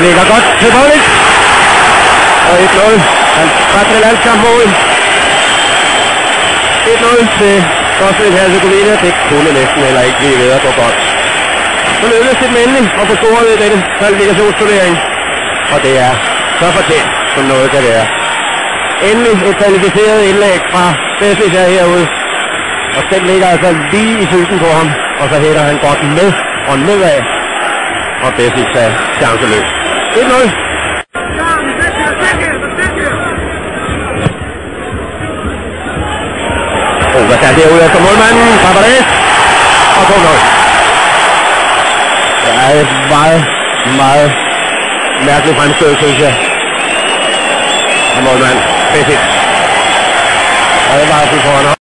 Det ligger godt til Bolic. Og 1-0. Han første landskamp-mål. 1-0 til Bosnien-Herzegovina. Det kunne næsten heller ikke blive ved at gå godt. Så lykkedes det endelig at få scoret i denne kvalifikationsturnering. Og det er så fortjent, som noget kan være. Endelig et kvalificeret indlæg fra Besic herude. Og den ligger altså lige i siden på ham. Og så hætter han godt med og nedad. Og Besic er chanceløs. 1-0. Hvad er derude efter målmanden? Papares. Og 2-0. Det er et meget, meget mærkeligt fremstød, synes jeg. Og målmand Besic. Og det var altså foran